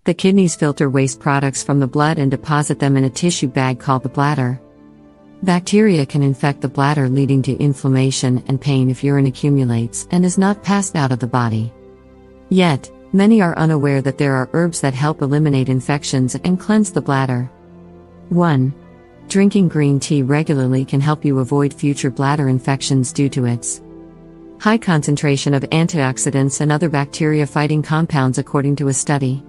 The kidneys filter waste products from the blood and deposit them in a tissue bag called the bladder. Bacteria can infect the bladder, leading to inflammation and pain if urine accumulates and is not passed out of the body. Yet, many are unaware that there are herbs that help eliminate infections and cleanse the bladder. 1. Drinking green tea regularly can help you avoid future bladder infections due to its high concentration of antioxidants and other bacteria-fighting compounds, according to a study.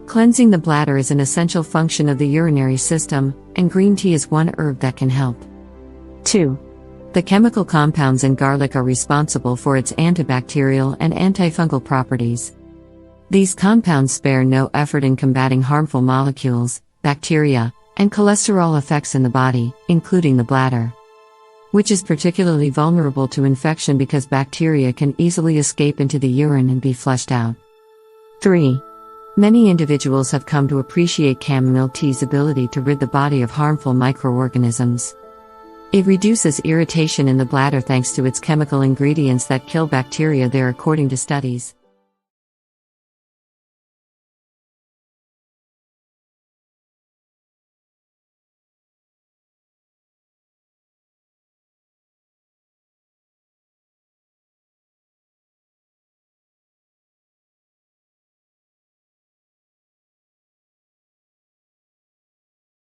Cleansing the bladder is an essential function of the urinary system, and green tea is one herb that can help. 2. The chemical compounds in garlic are responsible for its antibacterial and antifungal properties. These compounds spare no effort in combating harmful molecules, bacteria, and cholesterol effects in the body, including the bladder, which is particularly vulnerable to infection because bacteria can easily escape into the urine and be flushed out. 3. Many individuals have come to appreciate chamomile tea's ability to rid the body of harmful microorganisms. It reduces irritation in the bladder thanks to its chemical ingredients that kill bacteria there, according to studies.